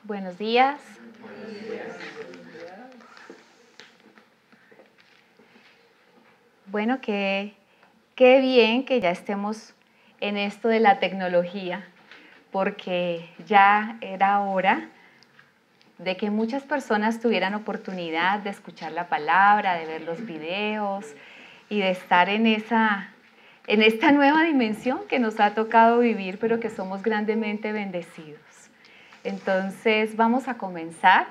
Buenos días. Bueno, qué bien que ya estemos en esto de la tecnología, porque ya era hora de que muchas personas tuvieran oportunidad de escuchar la palabra, de ver los videos y de estar en esta nueva dimensión que nos ha tocado vivir, pero que somos grandemente bendecidos. Entonces vamos a comenzar.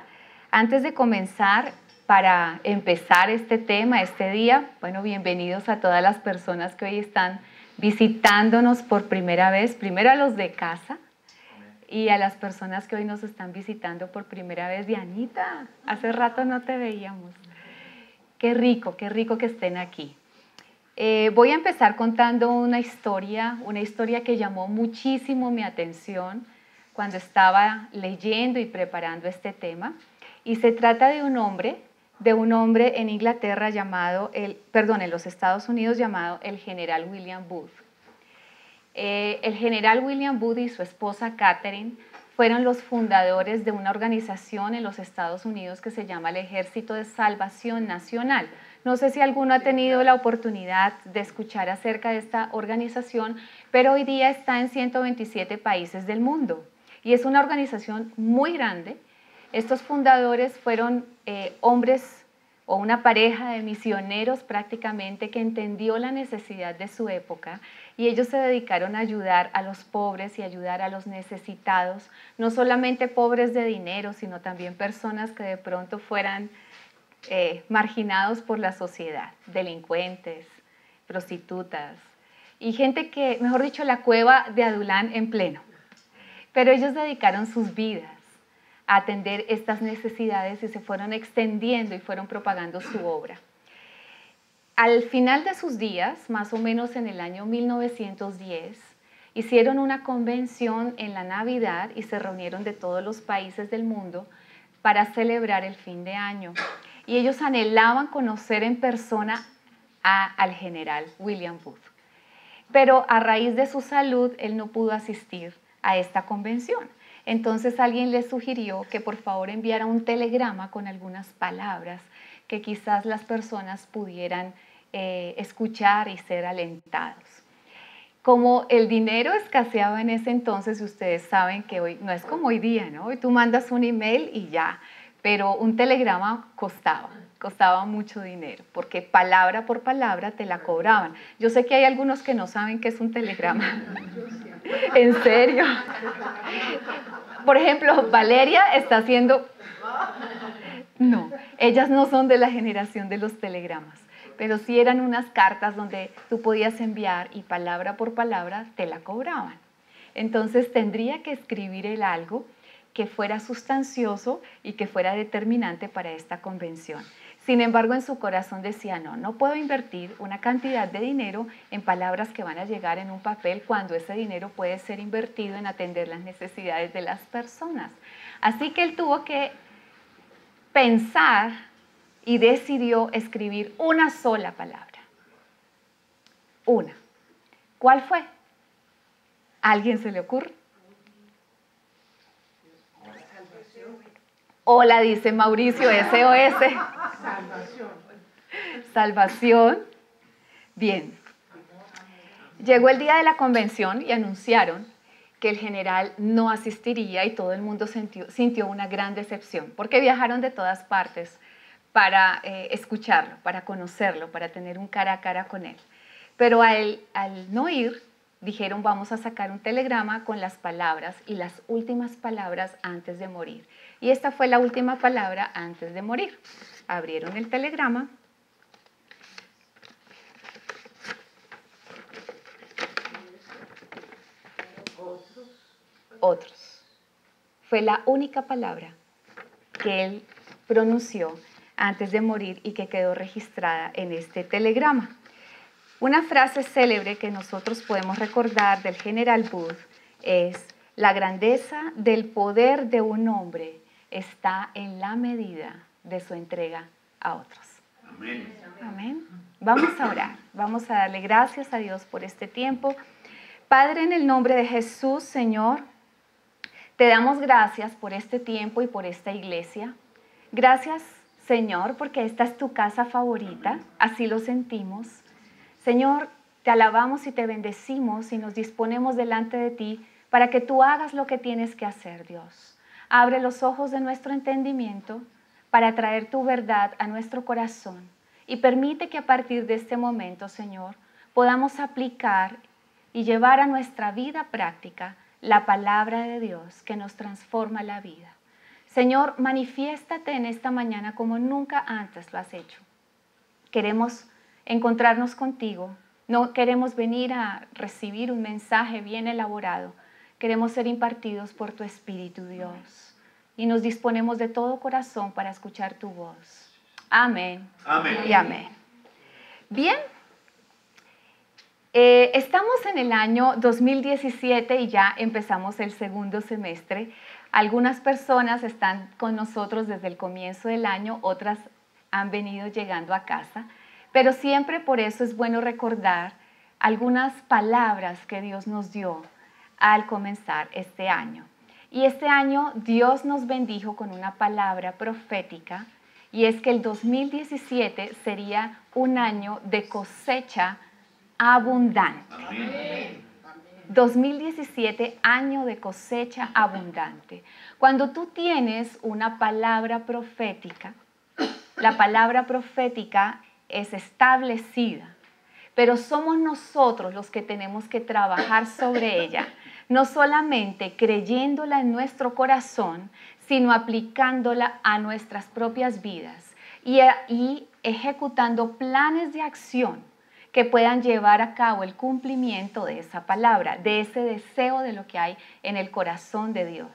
Antes de comenzar, para empezar este tema, este día, bueno, bienvenidos a todas las personas que hoy están visitándonos por primera vez, primero a los de casa y a las personas que hoy nos están visitando por primera vez. Dianita, hace rato no te veíamos. Qué rico que estén aquí. Voy a empezar contando una historia que llamó muchísimo mi atención cuando estaba leyendo y preparando este tema, y se trata de un hombre en Inglaterra en los Estados Unidos llamado el general William Booth. El general William Booth y su esposa Catherine fueron los fundadores de una organización en los Estados Unidos que se llama el Ejército de Salvación Nacional. No sé si alguno ha tenido la oportunidad de escuchar acerca de esta organización, pero hoy día está en 127 países del mundo y es una organización muy grande. Estos fundadores fueron hombres o una pareja de misioneros prácticamente que entendió la necesidad de su época, y ellos se dedicaron a ayudar a los pobres y ayudar a los necesitados, no solamente pobres de dinero, sino también personas que de pronto fueran marginados por la sociedad, delincuentes, prostitutas y gente que, mejor dicho, la cueva de Adulán en pleno. Pero ellos dedicaron sus vidas a atender estas necesidades y se fueron extendiendo y fueron propagando su obra. Al final de sus días, más o menos en el año 1910, hicieron una convención en la Navidad y se reunieron de todos los países del mundo para celebrar el fin de año. Y ellos anhelaban conocer en persona al general William Booth. Pero a raíz de su salud, él no pudo asistir a esta convención. Entonces alguien le sugirió que por favor enviara un telegrama con algunas palabras que quizás las personas pudieran escuchar y ser alentados. Como el dinero escaseaba en ese entonces, ustedes saben que hoy no es como hoy día, ¿no? Hoy tú mandas un email y ya, pero un telegrama costaba mucho dinero, porque palabra por palabra te la cobraban. Yo sé que hay algunos que no saben qué es un telegrama. ¿En serio? Por ejemplo, Valeria está haciendo... No, ellas no son de la generación de los telegramas, pero sí eran unas cartas donde tú podías enviar y palabra por palabra te la cobraban. Entonces tendría que escribir él algo que fuera sustancioso y que fuera determinante para esta convención. Sin embargo, en su corazón decía, no puedo invertir una cantidad de dinero en palabras que van a llegar en un papel cuando ese dinero puede ser invertido en atender las necesidades de las personas. Así que él tuvo que pensar y decidió escribir una sola palabra. Una. ¿Cuál fue? ¿A alguien se le ocurre? Hola, dice Mauricio, SOS. Salvación. Bien. Llegó el día de la convención y anunciaron que el general no asistiría y todo el mundo sintió una gran decepción, porque viajaron de todas partes para escucharlo, para conocerlo, para tener un cara a cara con él. Pero al no ir, dijeron vamos a sacar un telegrama con las palabras y las últimas palabras antes de morir. Y esta fue la última palabra antes de morir. Abrieron el telegrama. Otros. Fue la única palabra que él pronunció antes de morir y que quedó registrada en este telegrama. Una frase célebre que nosotros podemos recordar del general Booth es: la grandeza del poder de un hombre está en la medida de su entrega a otros. Amén. Amén. Vamos a orar, vamos a darle gracias a Dios por este tiempo. Padre, en el nombre de Jesús, Señor, Te damos gracias por este tiempo y por esta iglesia. Gracias, Señor, porque esta es tu casa favorita, así lo sentimos. Señor, te alabamos y te bendecimos y nos disponemos delante de ti para que tú hagas lo que tienes que hacer, Dios. Abre los ojos de nuestro entendimiento para traer tu verdad a nuestro corazón y permite que a partir de este momento, Señor, podamos aplicar y llevar a nuestra vida práctica la palabra de Dios que nos transforma la vida. Señor, manifiéstate en esta mañana como nunca antes lo has hecho. Queremos encontrarnos contigo. No queremos venir a recibir un mensaje bien elaborado. Queremos ser impartidos por tu Espíritu, Dios. Y nos disponemos de todo corazón para escuchar tu voz. Amén. Amén. Y amén. Bien. Estamos en el año 2017 y ya empezamos el segundo semestre. Algunas personas están con nosotros desde el comienzo del año, otras han venido llegando a casa, pero siempre por eso es bueno recordar algunas palabras que Dios nos dio al comenzar este año. Y este año Dios nos bendijo con una palabra profética, y es que el 2017 sería un año de cosecha abundante. Amén. 2017, año de cosecha abundante. Cuando tú tienes una palabra profética, la palabra profética es establecida, pero somos nosotros los que tenemos que trabajar sobre ella, no solamente creyéndola en nuestro corazón, sino aplicándola a nuestras propias vidas y ejecutando planes de acción que puedan llevar a cabo el cumplimiento de esa palabra, de ese deseo de lo que hay en el corazón de Dios.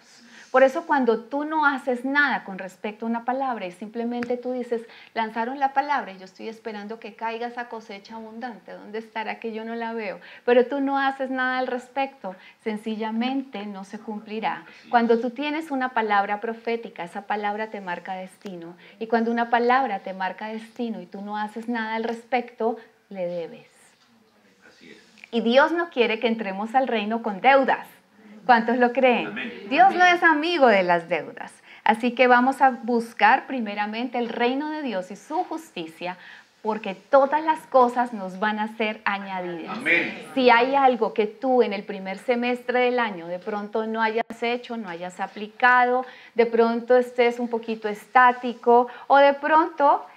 Por eso cuando tú no haces nada con respecto a una palabra y simplemente tú dices, lanzaron la palabra y yo estoy esperando que caiga esa cosecha abundante, ¿dónde estará que yo no la veo? Pero tú no haces nada al respecto, sencillamente no se cumplirá. Cuando tú tienes una palabra profética, esa palabra te marca destino. Y cuando una palabra te marca destino y tú no haces nada al respecto, le debes. Así es. Y Dios no quiere que entremos al reino con deudas. ¿Cuántos lo creen? Amén. Dios no es amigo de las deudas. Así que vamos a buscar primeramente el reino de Dios y su justicia, porque todas las cosas nos van a ser añadidas. Amén. Si hay algo que tú en el primer semestre del año de pronto no hayas hecho, no hayas aplicado, de pronto estés un poquito estático o de pronto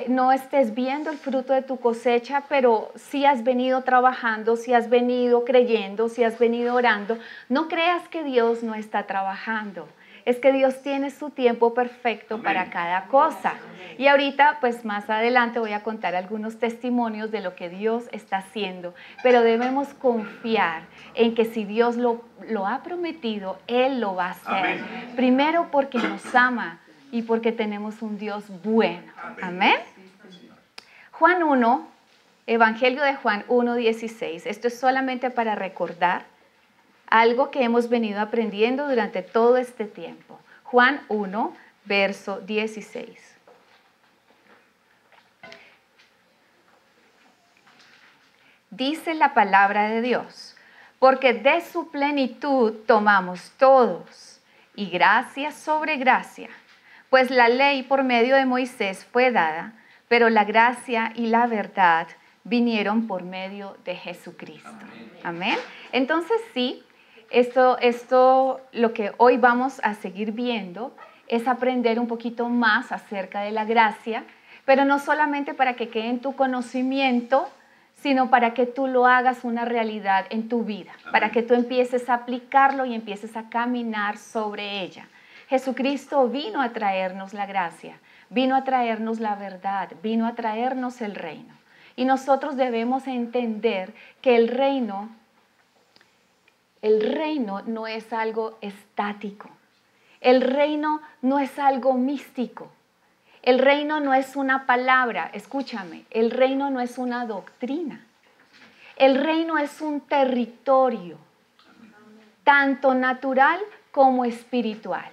no estés viendo el fruto de tu cosecha, pero sí has venido trabajando, sí has venido creyendo, sí has venido orando, no creas que Dios no está trabajando. Es que Dios tiene su tiempo perfecto Amén. para cada cosa. Y ahorita, pues más adelante voy a contar algunos testimonios de lo que Dios está haciendo. Pero debemos confiar en que si Dios lo ha prometido, Él lo va a hacer. Amén. Primero porque nos ama y porque tenemos un Dios bueno. Amén. Juan 1, Evangelio de Juan 1:16. Esto es solamente para recordar algo que hemos venido aprendiendo durante todo este tiempo. Juan 1, verso 16. Dice la palabra de Dios, porque de su plenitud tomamos todos, y gracia sobre gracia. Pues la ley por medio de Moisés fue dada, pero la gracia y la verdad vinieron por medio de Jesucristo. Amén. Entonces sí, esto lo que hoy vamos a seguir viendo es aprender un poquito más acerca de la gracia, pero no solamente para que quede en tu conocimiento, sino para que tú lo hagas una realidad en tu vida, para que tú empieces a aplicarlo y empieces a caminar sobre ella. Jesucristo vino a traernos la gracia, vino a traernos la verdad, vino a traernos el reino. Y nosotros debemos entender que el reino no es algo estático. El reino no es algo místico. El reino no es una palabra, escúchame, el reino no es una doctrina. El reino es un territorio, tanto natural como espiritual,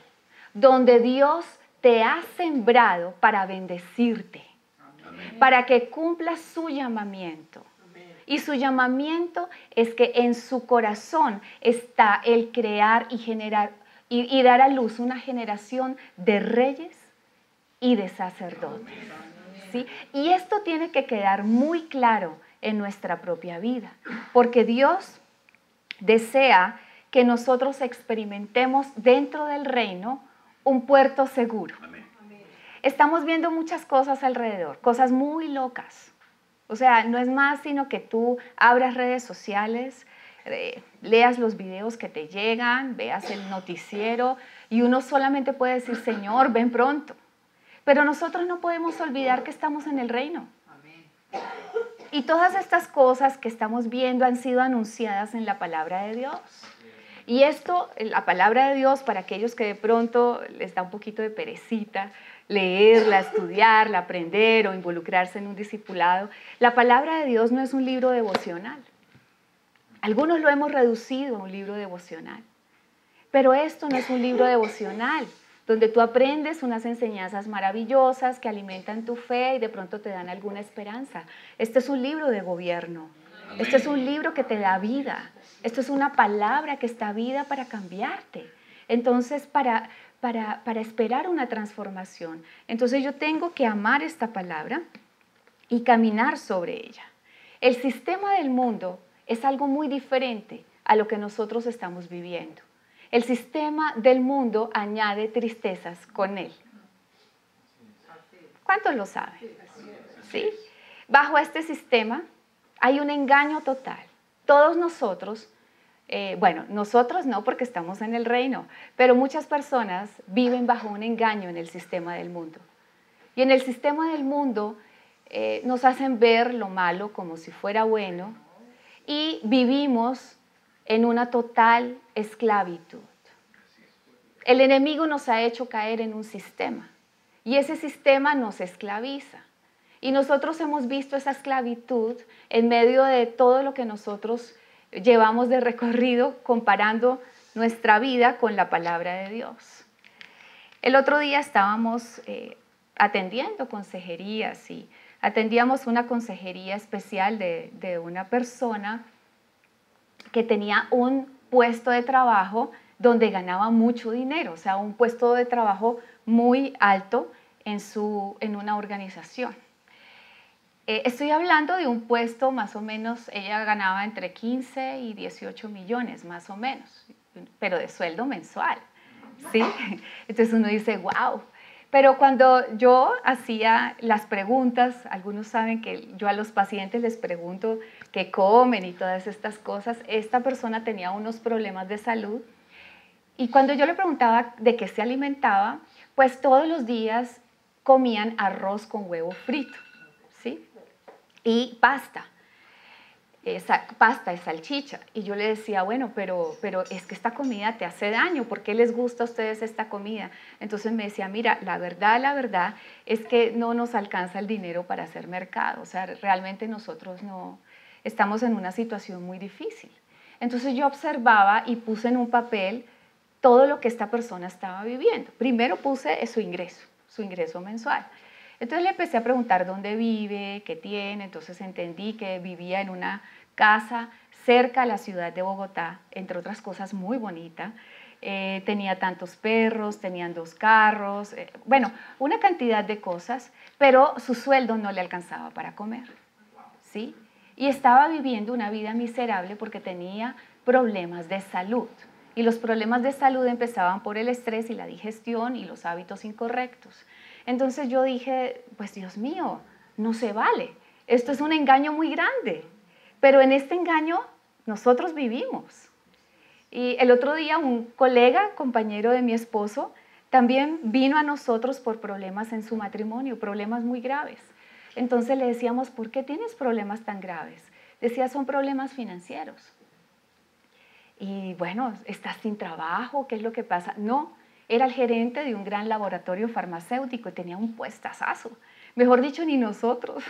donde Dios te ha sembrado para bendecirte, para que cumplas su llamamiento. Y su llamamiento es que en su corazón está el crear y generar y dar a luz una generación de reyes y de sacerdotes. ¿Sí? Y esto tiene que quedar muy claro en nuestra propia vida, porque Dios desea que nosotros experimentemos dentro del reino un puerto seguro. Amén. Estamos viendo muchas cosas alrededor, cosas muy locas. O sea, no es más sino que tú abras redes sociales, leas los videos que te llegan, veas el noticiero y uno solamente puede decir, Señor, ven pronto. Pero nosotros no podemos olvidar que estamos en el reino. Y todas estas cosas que estamos viendo han sido anunciadas en la palabra de Dios. Y esto, la palabra de Dios, para aquellos que de pronto les da un poquito de perecita, leerla, estudiarla, aprender o involucrarse en un discipulado, la palabra de Dios no es un libro devocional. Algunos lo hemos reducido a un libro devocional. Pero esto no es un libro devocional, donde tú aprendes unas enseñanzas maravillosas que alimentan tu fe y de pronto te dan alguna esperanza. Este es un libro de gobierno. Amén. Este es un libro que te da vida. Esto es una palabra que está vida para cambiarte. Entonces, para esperar una transformación. Entonces yo tengo que amar esta palabra y caminar sobre ella. El sistema del mundo es algo muy diferente a lo que nosotros estamos viviendo. El sistema del mundo añade tristezas con él. ¿Cuántos lo saben? ¿Sí? Bajo este sistema hay un engaño total. Todos nosotros, nosotros no porque estamos en el reino, pero muchas personas viven bajo un engaño en el sistema del mundo. Y en el sistema del mundo nos hacen ver lo malo como si fuera bueno y vivimos en una total esclavitud. El enemigo nos ha hecho caer en un sistema y ese sistema nos esclaviza. Y nosotros hemos visto esa esclavitud en medio de todo lo que nosotros llevamos de recorrido comparando nuestra vida con la palabra de Dios. El otro día estábamos atendiendo consejerías y atendíamos una consejería especial de una persona que tenía un puesto de trabajo donde ganaba mucho dinero, o sea, un puesto de trabajo muy alto en una organización. Estoy hablando de un puesto más o menos, ella ganaba entre 15 y 18 millones más o menos, pero de sueldo mensual, ¿sí? Entonces uno dice, wow. Pero cuando yo hacía las preguntas, algunos saben que yo a los pacientes les pregunto qué comen y todas estas cosas, esta persona tenía unos problemas de salud y cuando yo le preguntaba de qué se alimentaba, pues todos los días comían arroz con huevo frito, ¿sí? Y pasta y salchicha. Y yo le decía, bueno, pero es que esta comida te hace daño, ¿por qué les gusta a ustedes esta comida? Entonces me decía, mira, la verdad es que no nos alcanza el dinero para hacer mercado, o sea, realmente nosotros no estamos en una situación muy difícil. Entonces yo observaba y puse en un papel todo lo que esta persona estaba viviendo. Primero puse su ingreso mensual. Entonces le empecé a preguntar dónde vive, qué tiene, entonces entendí que vivía en una casa cerca a la ciudad de Bogotá, entre otras cosas muy bonita. Tenía tantos perros, tenían 2 carros, una cantidad de cosas, pero su sueldo no le alcanzaba para comer, ¿sí? Y estaba viviendo una vida miserable porque tenía problemas de salud. Y los problemas de salud empezaban por el estrés y la digestión y los hábitos incorrectos. Entonces yo dije, pues Dios mío, no se vale. Esto es un engaño muy grande. Pero en este engaño nosotros vivimos. Y el otro día un colega, compañero de mi esposo, también vino a nosotros por problemas en su matrimonio, problemas muy graves. Entonces le decíamos, ¿por qué tienes problemas tan graves? Decía, son problemas financieros. Y bueno, ¿estás sin trabajo? ¿Qué es lo que pasa? No, era el gerente de un gran laboratorio farmacéutico y tenía un puestazazo. Mejor dicho, ni nosotros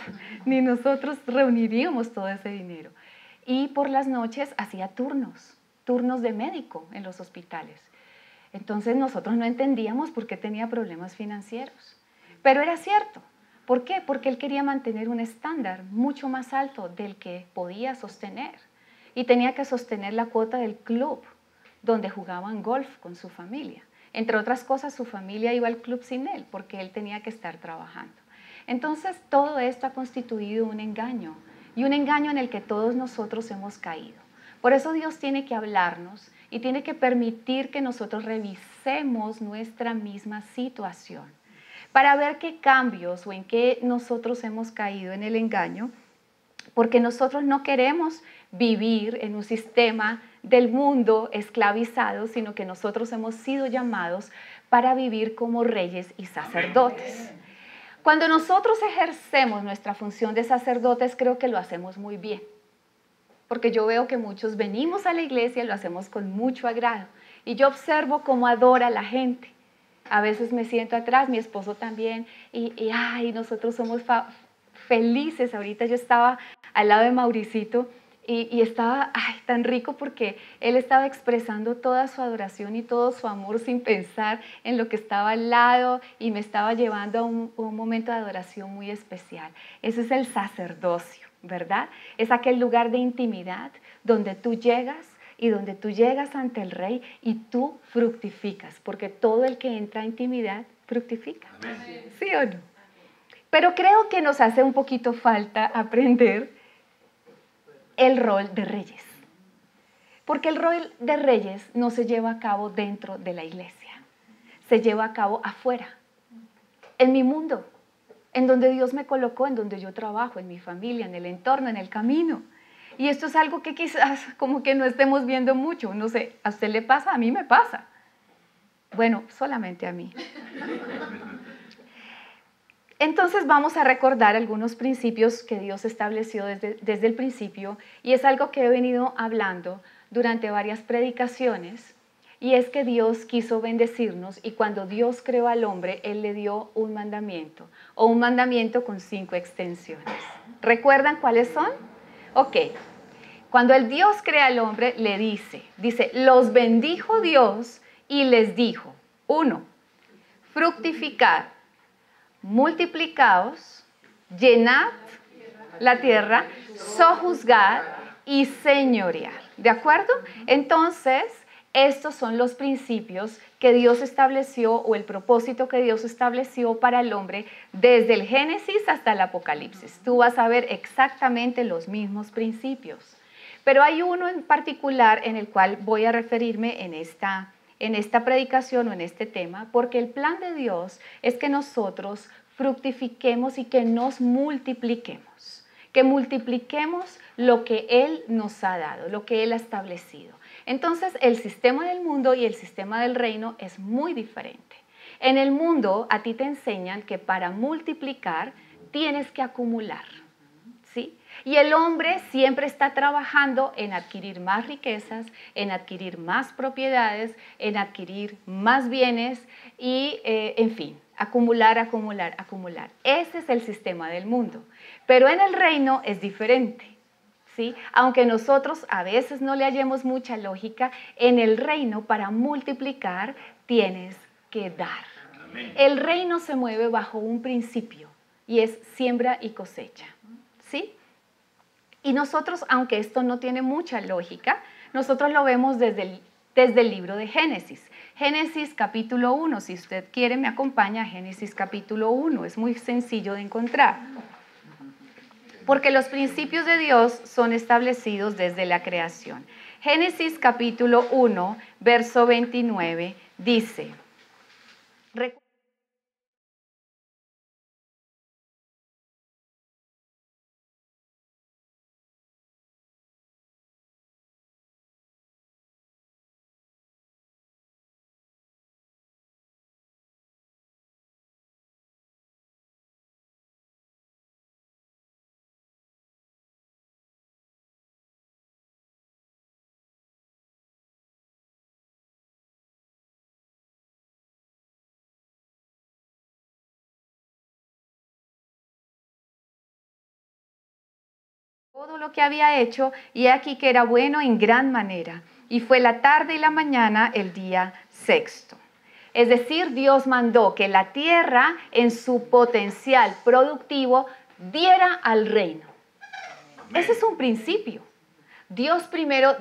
reuniríamos todo ese dinero. Y por las noches hacía turnos de médico en los hospitales. Entonces nosotros no entendíamos por qué tenía problemas financieros. Pero era cierto. ¿Por qué? Porque él quería mantener un estándar mucho más alto del que podía sostener. Y tenía que sostener la cuota del club donde jugaban golf con su familia. Entre otras cosas, su familia iba al club sin él porque él tenía que estar trabajando. Entonces, todo esto ha constituido un engaño, y un engaño en el que todos nosotros hemos caído. Por eso Dios tiene que hablarnos y tiene que permitir que nosotros revisemos nuestra misma situación para ver qué cambios o en qué nosotros hemos caído en el engaño, porque nosotros no queremos vivir en un sistema del mundo esclavizado, sino que nosotros hemos sido llamados para vivir como reyes y sacerdotes. Cuando nosotros ejercemos nuestra función de sacerdotes, creo que lo hacemos muy bien, porque yo veo que muchos venimos a la iglesia y lo hacemos con mucho agrado, y yo observo cómo adora la gente. A veces me siento atrás, mi esposo también, y nosotros somos felices. Ahorita yo estaba al lado de Mauricito y estaba tan rico porque él estaba expresando toda su adoración y todo su amor sin pensar en lo que estaba al lado, y me estaba llevando a un momento de adoración muy especial. Ese es el sacerdocio, ¿verdad? Es aquel lugar de intimidad donde tú llegas y donde tú llegas ante el Rey y tú fructificas, porque todo el que entra a intimidad fructifica. Amén. ¿Sí o no? Pero creo que nos hace un poquito falta aprender el rol de reyes, porque el rol de reyes no se lleva a cabo dentro de la iglesia, se lleva a cabo afuera, en mi mundo, en donde Dios me colocó, en donde yo trabajo, en mi familia, en el entorno, en el camino. Y esto es algo que quizás como que no estemos viendo mucho. No sé, ¿a usted le pasa? A mí me pasa. Bueno, solamente a mí. Entonces vamos a recordar algunos principios que Dios estableció desde el principio, y es algo que he venido hablando durante varias predicaciones, y es que Dios quiso bendecirnos, y cuando Dios creó al hombre, Él le dio un mandamiento, o un mandamiento con 5 extensiones. ¿Recuerdan cuáles son? Ok. Cuando el Dios crea al hombre, le dice, los bendijo Dios y les dijo, 1, fructificad, multiplicaos, llenad la tierra, sojuzgad y señorear. ¿De acuerdo? Entonces, estos son los principios que Dios estableció, o el propósito que Dios estableció para el hombre desde el Génesis hasta el Apocalipsis. Tú vas a ver exactamente los mismos principios. Pero hay uno en particular en el cual voy a referirme en esta predicación o en este tema, porque el plan de Dios es que nosotros fructifiquemos y que nos multipliquemos, que multipliquemos lo que Él nos ha dado, lo que Él ha establecido. Entonces, el sistema del mundo y el sistema del reino es muy diferente. En el mundo, a ti te enseñan que para multiplicar tienes que acumular, ¿sí? Y el hombre siempre está trabajando en adquirir más riquezas, en adquirir más propiedades, en adquirir más bienes y, en fin, acumular, acumular, acumular. Ese es el sistema del mundo. Pero en el reino es diferente, ¿sí? Aunque nosotros a veces no le hallemos mucha lógica, en el reino para multiplicar tienes que dar. Amén. El reino se mueve bajo un principio y es siembra y cosecha, ¿sí? Y nosotros, aunque esto no tiene mucha lógica, nosotros lo vemos desde el libro de Génesis. Génesis capítulo 1, si usted quiere me acompaña a Génesis capítulo 1, es muy sencillo de encontrar. Porque los principios de Dios son establecidos desde la creación. Génesis capítulo 1, verso 29, dice... todo lo que había hecho, y aquí que era bueno en gran manera. Y fue la tarde y la mañana el día sexto. Es decir, Dios mandó que la tierra en su potencial productivo diera al reino. Amén. Ese es un principio. Dios primero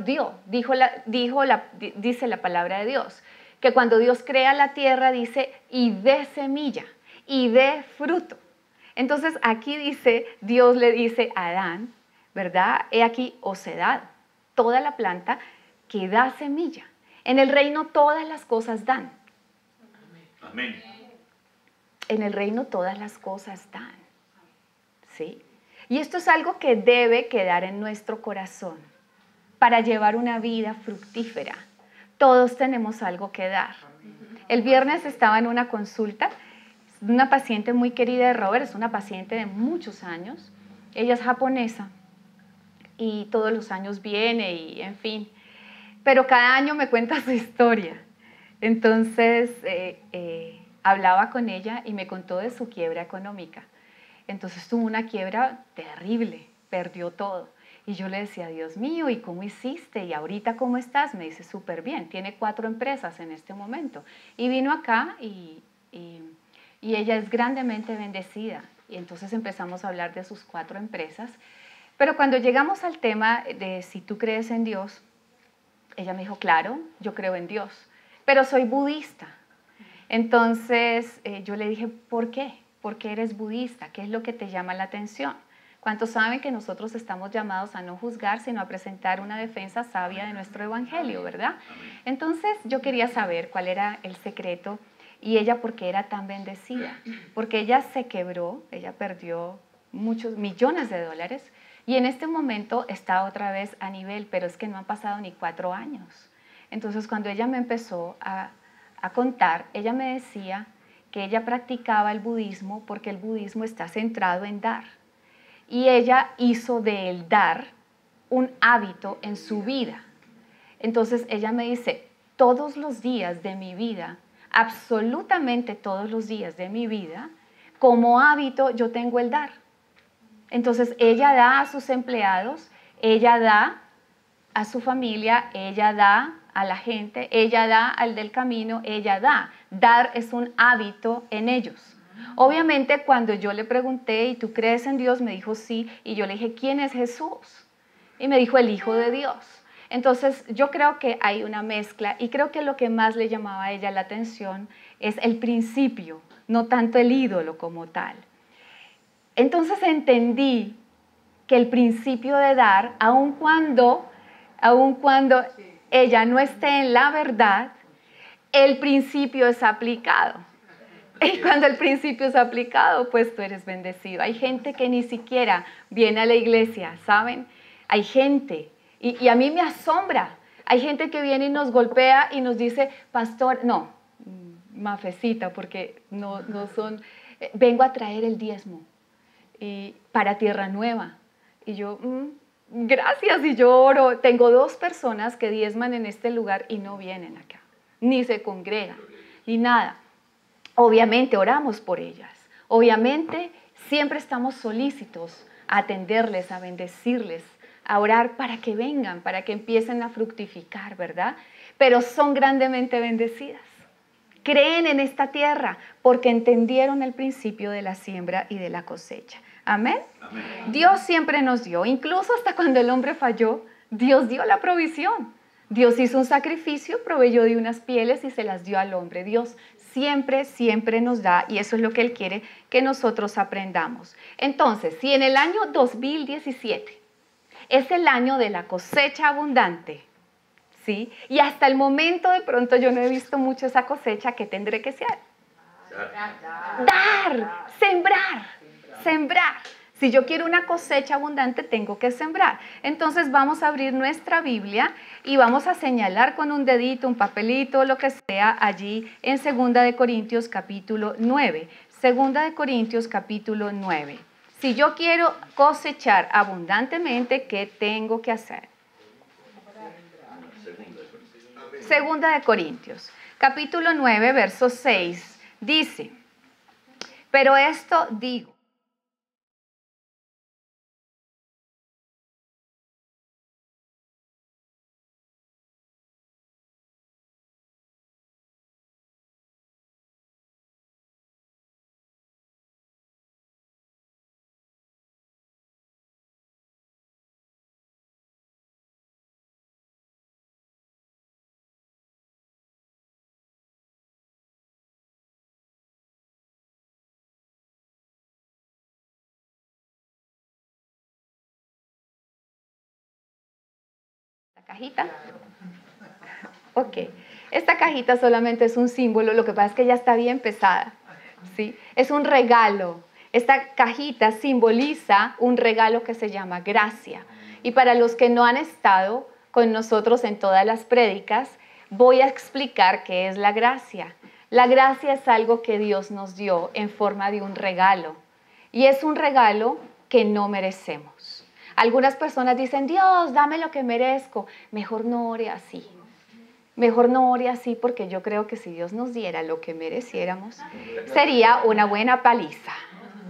dice la palabra de Dios, que cuando Dios crea la tierra dice, y dé semilla, y dé fruto. Entonces aquí dice, Dios le dice a Adán, ¿verdad? He aquí ocedad, toda la planta que da semilla. En el reino todas las cosas dan. Amén. En el reino todas las cosas dan. ¿Sí? Y esto es algo que debe quedar en nuestro corazón para llevar una vida fructífera. Todos tenemos algo que dar. El viernes estaba en una consulta, una paciente muy querida de Robert, es una paciente de muchos años. Ella es japonesa y todos los años viene y en fin. Pero cada año me cuenta su historia. Entonces hablaba con ella y me contó de su quiebra económica. Entonces tuvo una quiebra terrible, perdió todo. Y yo le decía, Dios mío, ¿y cómo hiciste? ¿Y ahorita cómo estás? Me dice, súper bien, tiene 4 empresas en este momento. Y vino acá y ella es grandemente bendecida. Y entonces empezamos a hablar de sus 4 empresas. Pero cuando llegamos al tema de si tú crees en Dios, ella me dijo, claro, yo creo en Dios, pero soy budista. Entonces yo le dije, ¿por qué? ¿Por qué eres budista? ¿Qué es lo que te llama la atención? ¿Cuántos saben que nosotros estamos llamados a no juzgar, sino a presentar una defensa sabia de nuestro evangelio, verdad? Entonces yo quería saber cuál era el secreto y ella por qué era tan bendecida. Porque ella se quebró, ella perdió muchos millones de dólares y en este momento está otra vez a nivel, pero es que no han pasado ni 4 años. Entonces cuando ella me empezó a contar, ella me decía que ella practicaba el budismo porque el budismo está centrado en dar. Y ella hizo del dar un hábito en su vida. Entonces ella me dice, todos los días de mi vida, absolutamente todos los días de mi vida, como hábito yo tengo el dar. Entonces ella da a sus empleados, ella da a su familia, ella da a la gente, ella da al del camino, ella da. Dar es un hábito en ellos. Obviamente cuando yo le pregunté, ¿y tú crees en Dios? Me dijo sí, y yo le dije, ¿quién es Jesús? Y me dijo, el Hijo de Dios. Entonces yo creo que hay una mezcla y creo que lo que más le llamaba a ella la atención es el principio, no tanto el ídolo como tal. Entonces entendí que el principio de dar, aun cuando ella no esté en la verdad, el principio es aplicado. Y cuando el principio es aplicado, pues tú eres bendecido. Hay gente que ni siquiera viene a la iglesia, ¿saben? Hay gente, y a mí me asombra, hay gente que viene y nos golpea y nos dice, pastor, no, mafecita, porque no son, vengo a traer el diezmo para Tierra Nueva. Y yo, gracias, y yo oro. Tengo 2 personas que diezman en este lugar y no vienen acá, ni se congregan, ni nada. Obviamente oramos por ellas, obviamente siempre estamos solícitos a atenderles, a bendecirles, a orar para que vengan, para que empiecen a fructificar, ¿verdad? Pero son grandemente bendecidas. Creen en esta tierra porque entendieron el principio de la siembra y de la cosecha. ¿Amén? Amén. Dios siempre nos dio, incluso hasta cuando el hombre falló, Dios dio la provisión. Dios hizo un sacrificio, proveyó de unas pieles y se las dio al hombre. Dios siempre, siempre nos da y eso es lo que Él quiere que nosotros aprendamos. Entonces, si en el año 2017 es el año de la cosecha abundante, ¿sí? Y hasta el momento de pronto yo no he visto mucho esa cosecha, ¿qué tendré que hacer? Dar, sembrar. Si yo quiero una cosecha abundante, tengo que sembrar. Entonces vamos a abrir nuestra Biblia y vamos a señalar con un dedito, un papelito, lo que sea, allí en 2 de Corintios capítulo 9. 2 de Corintios capítulo 9. Si yo quiero cosechar abundantemente, ¿qué tengo que hacer? 2 de Corintios capítulo 9, verso 6, dice, pero esto digo, cajita? Ok, esta cajita solamente es un símbolo, lo que pasa es que ya está bien pesada, ¿sí? Es un regalo. Esta cajita simboliza un regalo que se llama gracia. Y para los que no han estado con nosotros en todas las prédicas, voy a explicar qué es la gracia. La gracia es algo que Dios nos dio en forma de un regalo. Y es un regalo que no merecemos. Algunas personas dicen, Dios, dame lo que merezco. Mejor no ore así. Mejor no ore así porque yo creo que si Dios nos diera lo que mereciéramos, sería una buena paliza.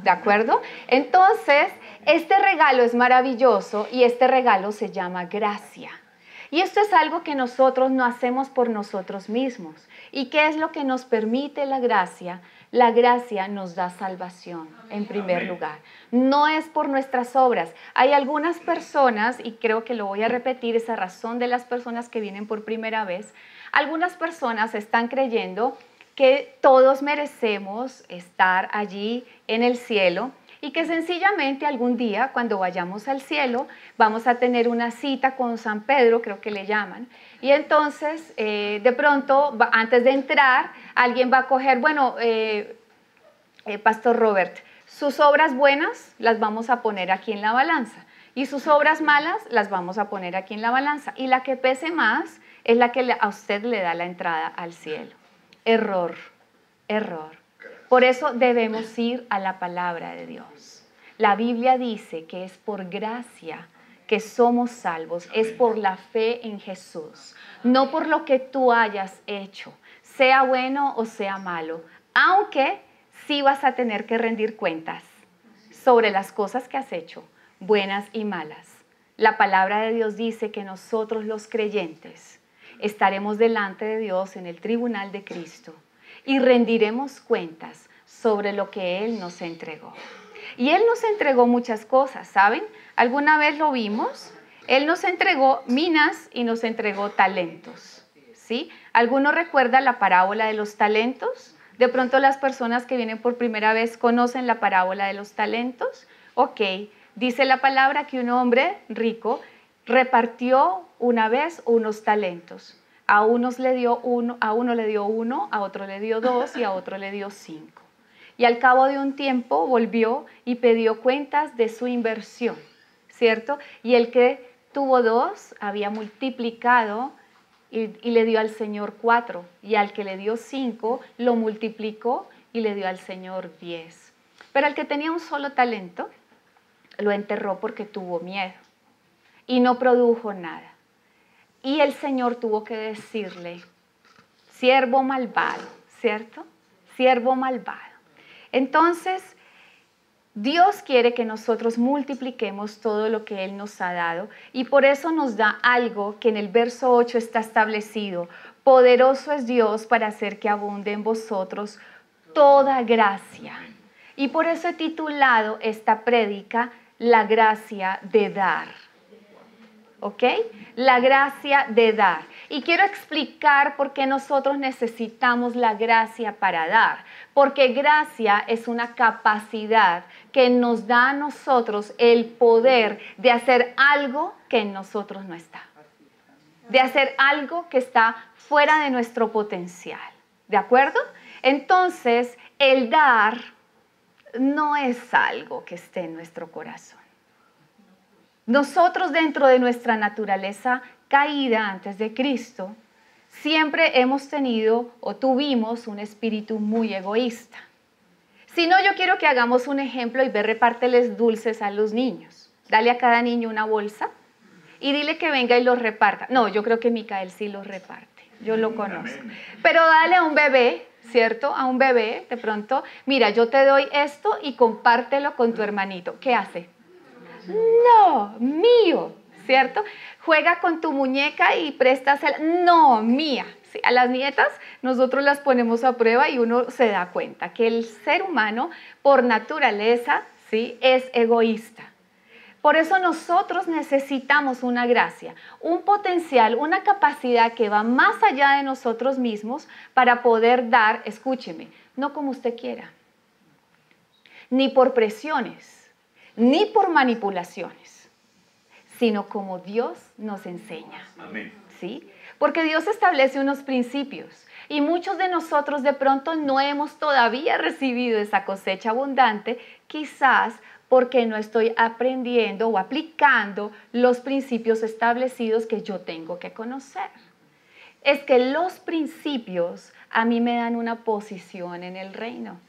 ¿De acuerdo? Entonces, este regalo es maravilloso y este regalo se llama gracia. Y esto es algo que nosotros no hacemos por nosotros mismos. ¿Y qué es lo que nos permite la gracia? La gracia nos da salvación, en primer lugar. No es por nuestras obras. Hay algunas personas, y creo que lo voy a repetir, esa razón de las personas que vienen por primera vez, algunas personas están creyendo que todos merecemos estar allí en el cielo y que sencillamente algún día cuando vayamos al cielo vamos a tener una cita con San Pedro, creo que le llaman, y entonces de pronto antes de entrar alguien va a coger, bueno, Pastor Robert, sus obras buenas las vamos a poner aquí en la balanza y sus obras malas las vamos a poner aquí en la balanza y la que pese más es la que a usted le da la entrada al cielo. Error, error. Por eso debemos ir a la palabra de Dios. La Biblia dice que es por gracia que somos salvos, es por la fe en Jesús, no por lo que tú hayas hecho, sea bueno o sea malo, aunque sí vas a tener que rendir cuentas sobre las cosas que has hecho, buenas y malas. La palabra de Dios dice que nosotros los creyentes estaremos delante de Dios en el tribunal de Cristo y rendiremos cuentas sobre lo que Él nos entregó. Y Él nos entregó muchas cosas, ¿saben? Alguna vez lo vimos. Él nos entregó minas y nos entregó talentos, ¿sí? ¿Alguno recuerda la parábola de los talentos? De pronto las personas que vienen por primera vez conocen la parábola de los talentos. Ok, dice la palabra que un hombre rico repartió una vez unos talentos. A uno le dio uno, a otro le dio 2 y a otro le dio 5. Y al cabo de un tiempo volvió y pidió cuentas de su inversión, ¿cierto? Y el que tuvo 2 había multiplicado y le dio al Señor 4. Y al que le dio 5 lo multiplicó y le dio al Señor 10. Pero al que tenía un solo talento lo enterró porque tuvo miedo y no produjo nada. Y el Señor tuvo que decirle, siervo malvado, ¿cierto? Siervo malvado. Entonces, Dios quiere que nosotros multipliquemos todo lo que Él nos ha dado y por eso nos da algo que en el verso 8 está establecido. Poderoso es Dios para hacer que abunde en vosotros toda gracia. Y por eso he titulado esta prédica, La gracia de dar. ¿Ok? La gracia de dar. Y quiero explicar por qué nosotros necesitamos la gracia para dar. Porque gracia es una capacidad que nos da a nosotros el poder de hacer algo que en nosotros no está. De hacer algo que está fuera de nuestro potencial. ¿De acuerdo? Entonces, el dar no es algo que esté en nuestro corazón. Nosotros dentro de nuestra naturaleza caída antes de Cristo, siempre hemos tenido o tuvimos un espíritu muy egoísta. Si no, yo quiero que hagamos un ejemplo y ve, repárteles dulces a los niños. Dale a cada niño una bolsa y dile que venga y los reparta. No, yo creo que Micael sí los reparte, yo lo conozco. Pero dale a un bebé, ¿cierto? A un bebé, de pronto, mira, yo te doy esto y compártelo con tu hermanito. ¿Qué hace? No, mío, ¿cierto? Juega con tu muñeca y préstasela. No, mía. Sí, a las nietas nosotros las ponemos a prueba y uno se da cuenta que el ser humano por naturaleza, ¿sí?, es egoísta. Por eso nosotros necesitamos una gracia, un potencial, una capacidad que va más allá de nosotros mismos para poder dar, escúcheme, no como usted quiera, ni por presiones, ni por manipulaciones, sino como Dios nos enseña. Amén. ¿Sí? Porque Dios establece unos principios y muchos de nosotros de pronto no hemos todavía recibido esa cosecha abundante, quizás porque no estoy aprendiendo o aplicando los principios establecidos que yo tengo que conocer. Es que los principios a mí me dan una posición en el reino.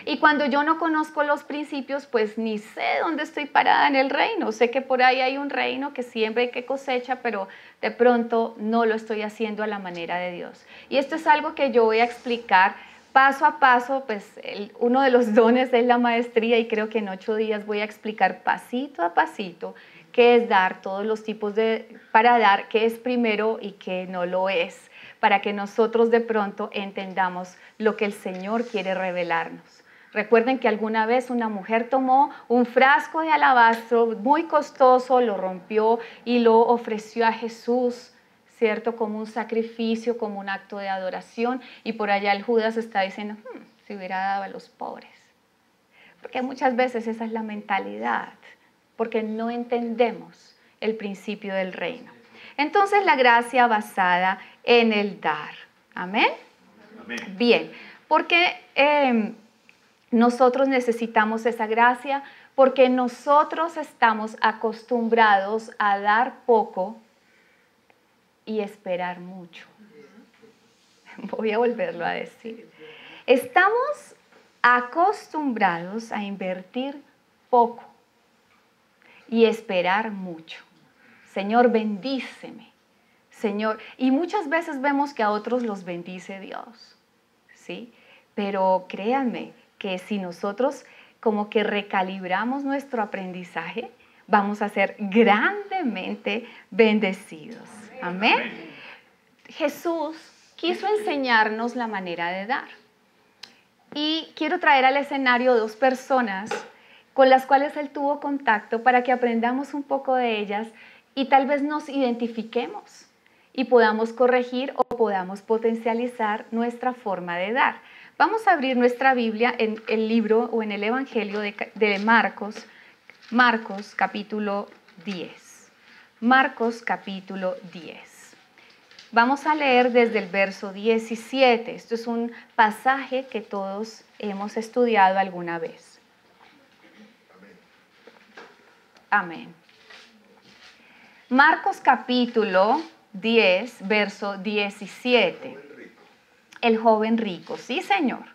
Y cuando yo no conozco los principios, pues ni sé dónde estoy parada en el reino. Sé que por ahí hay un reino que siempre hay que cosecha, pero de pronto no lo estoy haciendo a la manera de Dios. Y esto es algo que yo voy a explicar paso a paso, pues uno de los dones es la maestría y creo que en 8 días voy a explicar pasito a pasito qué es dar, todos los tipos para dar, qué es primero y qué no lo es, para que nosotros de pronto entendamos lo que el Señor quiere revelarnos. Recuerden que alguna vez una mujer tomó un frasco de alabastro muy costoso, lo rompió y lo ofreció a Jesús, ¿cierto? Como un sacrificio, como un acto de adoración. Y por allá el Judas está diciendo, si hubiera dado a los pobres. Porque muchas veces esa es la mentalidad, porque no entendemos el principio del reino. Entonces la gracia basada en el dar. ¿Amén? Amén. Bien, porque nosotros necesitamos esa gracia, porque nosotros estamos acostumbrados a dar poco y esperar mucho. Voy a volverlo a decir. Estamos acostumbrados a invertir poco y esperar mucho. Señor, bendíceme. Señor, y muchas veces vemos que a otros los bendice Dios, ¿sí? Pero créanme que si nosotros como que recalibramos nuestro aprendizaje, vamos a ser grandemente bendecidos. Amén. Jesús quiso enseñarnos la manera de dar. Y quiero traer al escenario 2 personas con las cuales él tuvo contacto para que aprendamos un poco de ellas y tal vez nos identifiquemos y podamos corregir o podamos potencializar nuestra forma de dar. Vamos a abrir nuestra Biblia en el libro o en el Evangelio de Marcos, Marcos capítulo 10. Marcos capítulo 10. Vamos a leer desde el verso 17. Esto es un pasaje que todos hemos estudiado alguna vez. Amén. Marcos capítulo 10, verso 17. El joven rico, sí, Señor.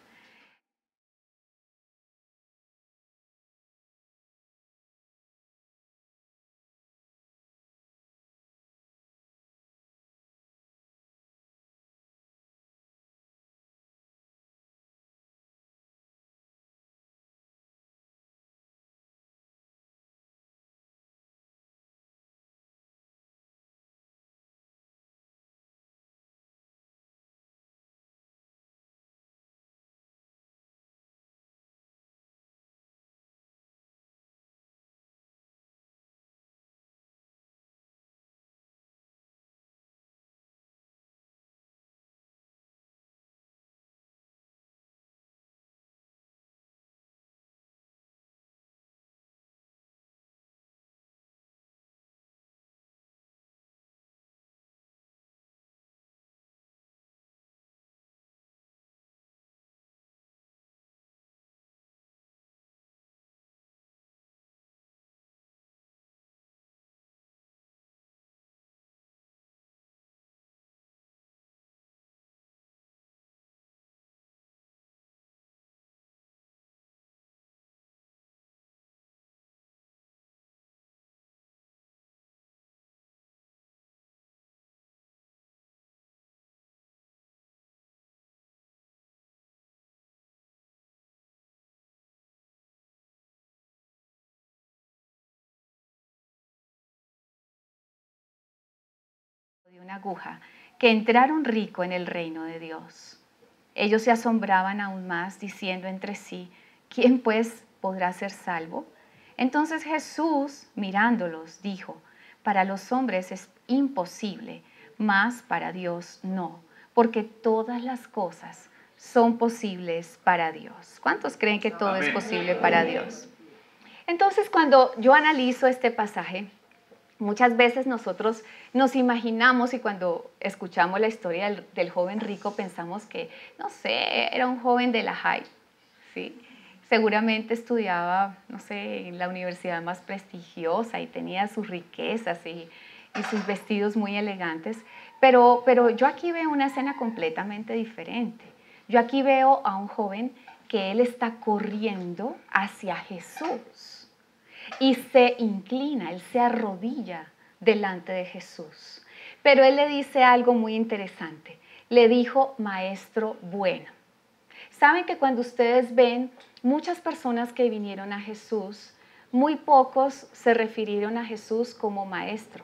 De una aguja, que entraron rico en el reino de Dios. Ellos se asombraban aún más, diciendo entre sí, ¿quién pues podrá ser salvo? Entonces Jesús, mirándolos, dijo, para los hombres es imposible, mas para Dios no, porque todas las cosas son posibles para Dios. ¿Cuántos creen que todo es posible para Dios? Entonces, cuando yo analizo este pasaje, Muchas veces nosotros nos imaginamos y cuando escuchamos la historia del joven rico pensamos que, no sé, era un joven de la high, ¿sí? Seguramente estudiaba, no sé, en la universidad más prestigiosa y tenía sus riquezas y sus vestidos muy elegantes, pero yo aquí veo una escena completamente diferente. Yo aquí veo a un joven que él está corriendo hacia Jesús y se inclina, él se arrodilla delante de Jesús. Pero él le dice algo muy interesante. Le dijo, maestro bueno. Saben que cuando ustedes ven muchas personas que vinieron a Jesús, muy pocos se refirieron a Jesús como maestro.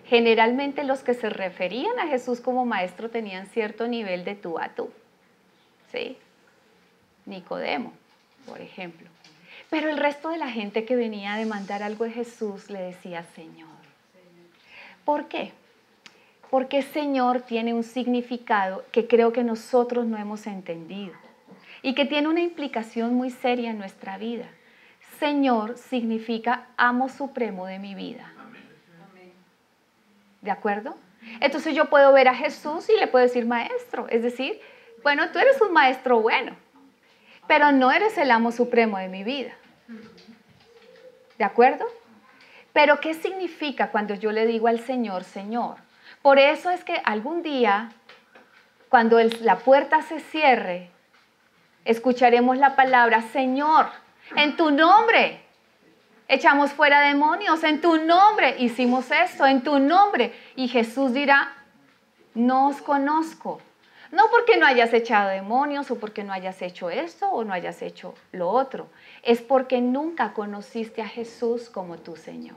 Generalmente los que se referían a Jesús como maestro tenían cierto nivel de tú a tú. ¿Sí? Nicodemo, por ejemplo. Pero el resto de la gente que venía a demandar algo de Jesús le decía Señor. ¿Por qué? Porque Señor tiene un significado que creo que nosotros no hemos entendido y que tiene una implicación muy seria en nuestra vida. Señor significa amo supremo de mi vida. ¿De acuerdo? Entonces yo puedo ver a Jesús y le puedo decir maestro. Es decir, bueno, tú eres un maestro bueno, pero no eres el amo supremo de mi vida. ¿De acuerdo? Pero ¿qué significa cuando yo le digo al Señor, Señor? Por eso es que algún día, cuando la puerta se cierre, escucharemos la palabra, Señor, en tu nombre echamos fuera demonios, en tu nombre hicimos esto, en tu nombre. Y Jesús dirá, no os conozco. No porque no hayas echado demonios o porque no hayas hecho esto o no hayas hecho lo otro. Es porque nunca conociste a Jesús como tu Señor.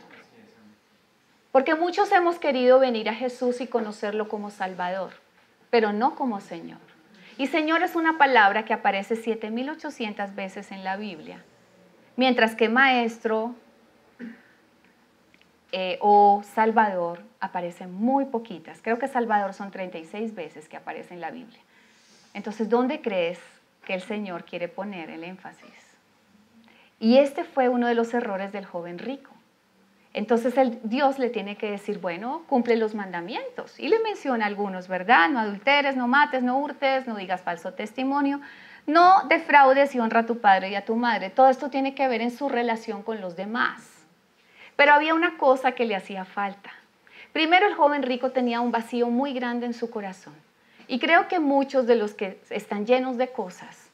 Porque muchos hemos querido venir a Jesús y conocerlo como Salvador, pero no como Señor. Y Señor es una palabra que aparece 7.800 veces en la Biblia, mientras que Maestro o Salvador aparecen muy poquitas. Creo que Salvador son 36 veces que aparece en la Biblia. Entonces, ¿dónde crees que el Señor quiere poner el énfasis? Y este fue uno de los errores del joven rico. Entonces Dios le tiene que decir, bueno, cumple los mandamientos. Y le menciona algunos, ¿verdad? No adulteres, no mates, no hurtes, no digas falso testimonio, no defraudes y honra a tu padre y a tu madre. Todo esto tiene que ver en su relación con los demás. Pero había una cosa que le hacía falta. Primero, el joven rico tenía un vacío muy grande en su corazón. Y creo que muchos de los que están llenos de cosas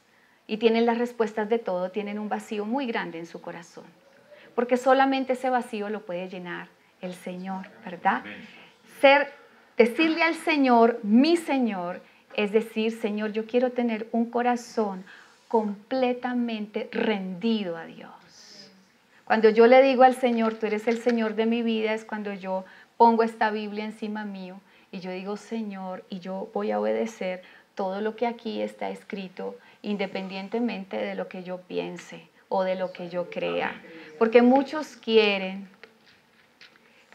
y tienen las respuestas de todo, tienen un vacío muy grande en su corazón. Porque solamente ese vacío lo puede llenar el Señor, ¿verdad? Decirle al Señor, mi Señor, es decir, Señor, yo quiero tener un corazón completamente rendido a Dios. Cuando yo le digo al Señor, tú eres el Señor de mi vida, es cuando yo pongo esta Biblia encima mío y yo digo, Señor, y yo voy a obedecer todo lo que aquí está escrito, independientemente de lo que yo piense o de lo que yo crea. Porque muchos quieren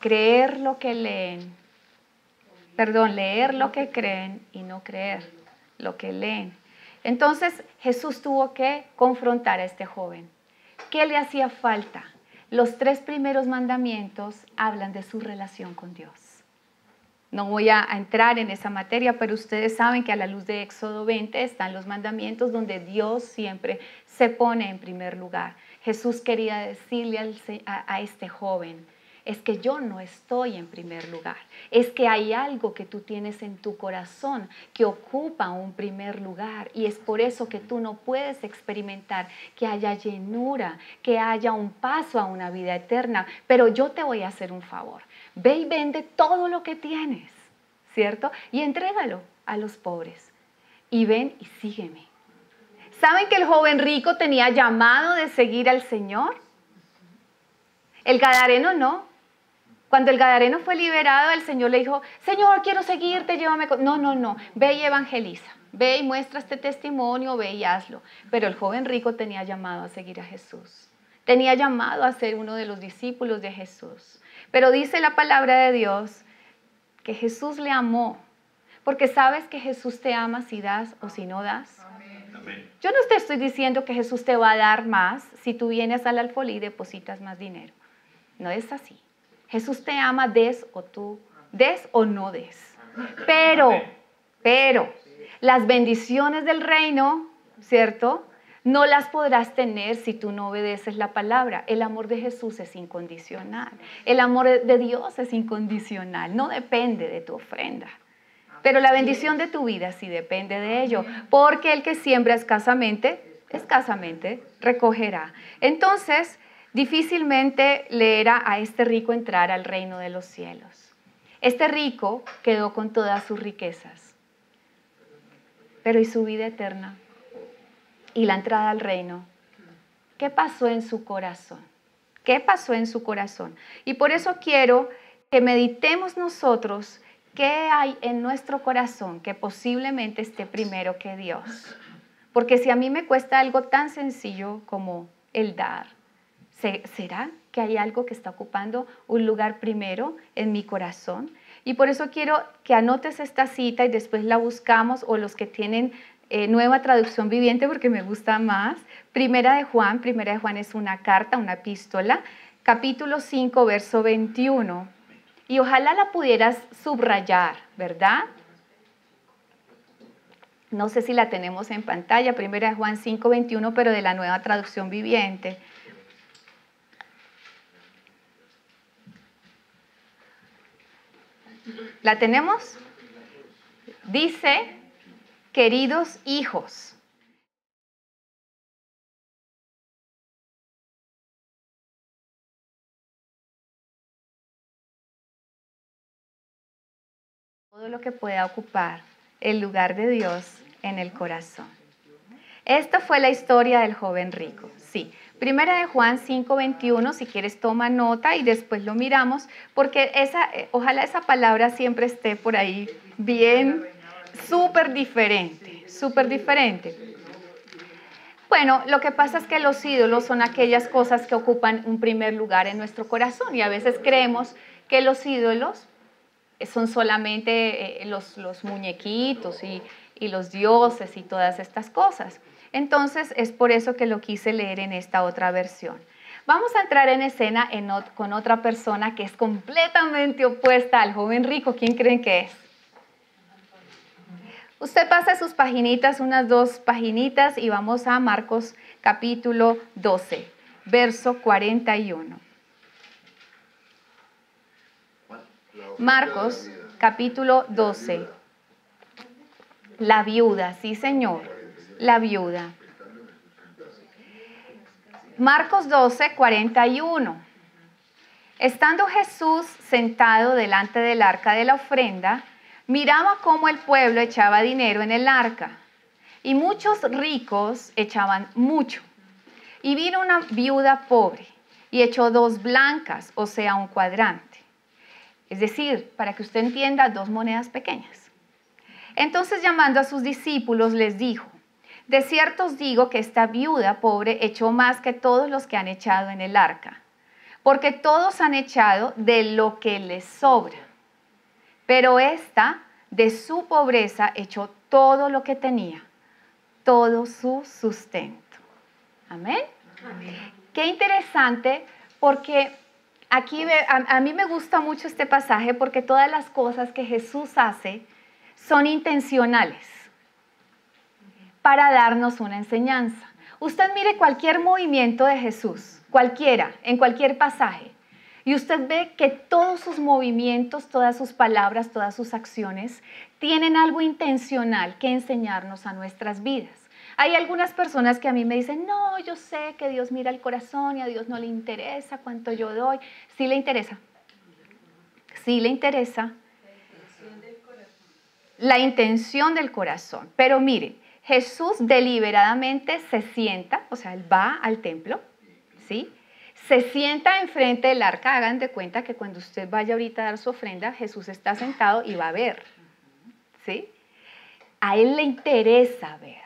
leer lo que creen y no creer lo que leen. Entonces Jesús tuvo que confrontar a este joven. ¿Qué le hacía falta? Los 3 primeros mandamientos hablan de su relación con Dios. No voy a entrar en esa materia, pero ustedes saben que a la luz de Éxodo 20 están los mandamientos donde Dios siempre se pone en primer lugar. Jesús quería decirle a este joven, es que yo no estoy en primer lugar, es que hay algo que tú tienes en tu corazón que ocupa un primer lugar y es por eso que tú no puedes experimentar que haya llenura, que haya un paso a una vida eterna, pero yo te voy a hacer un favor, ve y vende todo lo que tienes, ¿cierto? Y entrégalo a los pobres y ven y sígueme. ¿Saben que el joven rico tenía llamado de seguir al Señor? El gadareno no. Cuando el gadareno fue liberado, el Señor le dijo, Señor, quiero seguirte, llévame. No, ve y evangeliza, ve y muestra este testimonio, ve y hazlo. Pero el joven rico tenía llamado a seguir a Jesús. Tenía llamado a ser uno de los discípulos de Jesús. Pero dice la palabra de Dios que Jesús le amó, porque sabes que Jesús te ama si das o si no das. Amén. Yo no te estoy diciendo que Jesús te va a dar más si tú vienes al alfolí y depositas más dinero. No es así. Jesús te ama, des o no des. Pero, las bendiciones del reino, ¿cierto? No las podrás tener si tú no obedeces la palabra. El amor de Jesús es incondicional. El amor de Dios es incondicional. No depende de tu ofrenda. Pero la bendición de tu vida sí depende de ello. Porque el que siembra escasamente recogerá. Entonces, difícilmente le era a este rico entrar al reino de los cielos. Este rico quedó con todas sus riquezas. Pero ¿y su vida eterna? ¿Y la entrada al reino? ¿Qué pasó en su corazón? ¿Qué pasó en su corazón? Y por eso quiero que meditemos nosotros qué hay en nuestro corazón que posiblemente esté primero que Dios. Porque si a mí me cuesta algo tan sencillo como el dar, ¿será que hay algo que está ocupando un lugar primero en mi corazón? Y por eso quiero que anotes esta cita y después la buscamos, o los que tienen Nueva Traducción Viviente, porque me gusta más. Primera de Juan es una carta, una epístola, capítulo 5, verso 21. Y ojalá la pudieras subrayar, ¿verdad? No sé si la tenemos en pantalla, Primera de Juan 5, 21, pero de la Nueva Traducción Viviente. ¿La tenemos? Dice, queridos hijos. Todo lo que pueda ocupar el lugar de Dios en el corazón. Esta fue la historia del joven rico, sí. Primera de Juan 5:21, si quieres toma nota y después lo miramos, porque ojalá esa palabra siempre esté por ahí bien, súper diferente, súper diferente. Bueno, lo que pasa es que los ídolos son aquellas cosas que ocupan un primer lugar en nuestro corazón y a veces creemos que los ídolos son solamente los muñequitos y los dioses y todas estas cosas. Entonces, es por eso que lo quise leer en esta otra versión. Vamos a entrar en escena con otra persona que es completamente opuesta al joven rico. ¿Quién creen que es? Usted pasa sus paginitas, unas 2 paginitas, y vamos a Marcos capítulo 12, verso 41. Marcos capítulo 12. La viuda, sí señor, la viuda. Marcos 12, 41. Estando Jesús sentado delante del arca de la ofrenda, miraba cómo el pueblo echaba dinero en el arca, y muchos ricos echaban mucho. Y vino una viuda pobre, y echó 2 blancas, o sea, un cuadrante. Es decir, para que usted entienda, 2 monedas pequeñas. Entonces, llamando a sus discípulos, les dijo, de cierto os digo que esta viuda pobre echó más que todos los que han echado en el arca, porque todos han echado de lo que les sobra. Pero esta, de su pobreza, echó todo lo que tenía, todo su sustento. ¿Amén? Amén. Qué interesante, porque aquí a mí me gusta mucho este pasaje porque todas las cosas que Jesús hace son intencionales para darnos una enseñanza. Usted mire cualquier movimiento de Jesús, cualquiera, en cualquier pasaje, y usted ve que todos sus movimientos, todas sus palabras, todas sus acciones tienen algo intencional que enseñarnos a nuestras vidas. Hay algunas personas que a mí me dicen, no, yo sé que Dios mira el corazón y a Dios no le interesa cuánto yo doy. Sí le interesa. Sí le interesa. La intención del corazón. Pero mire, Jesús deliberadamente se sienta, o sea, él va al templo, ¿sí? Se sienta enfrente del arca. Hagan de cuenta que cuando usted vaya ahorita a dar su ofrenda, Jesús está sentado y va a ver, ¿sí? A él le interesa ver.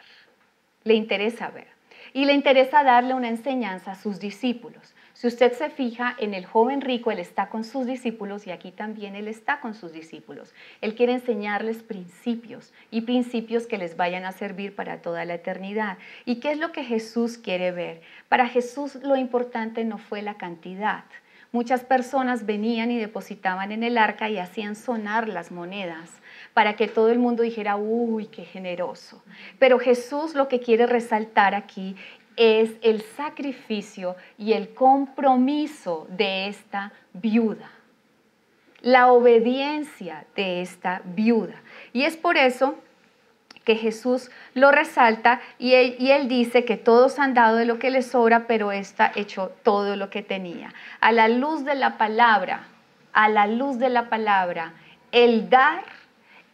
Le interesa ver. Y le interesa darle una enseñanza a sus discípulos. Si usted se fija en el joven rico, él está con sus discípulos y aquí también él está con sus discípulos. Él quiere enseñarles principios y principios que les vayan a servir para toda la eternidad. ¿Y qué es lo que Jesús quiere ver? Para Jesús lo importante no fue la cantidad. muchas personas venían y depositaban en el arca y hacían sonar las monedas para que todo el mundo dijera, uy, qué generoso. Pero Jesús lo que quiere resaltar aquí es el sacrificio y el compromiso de esta viuda, la obediencia de esta viuda. Y es por eso que Jesús lo resalta y él dice que todos han dado de lo que les sobra, pero ésta echó todo lo que tenía. A la luz de la palabra, el dar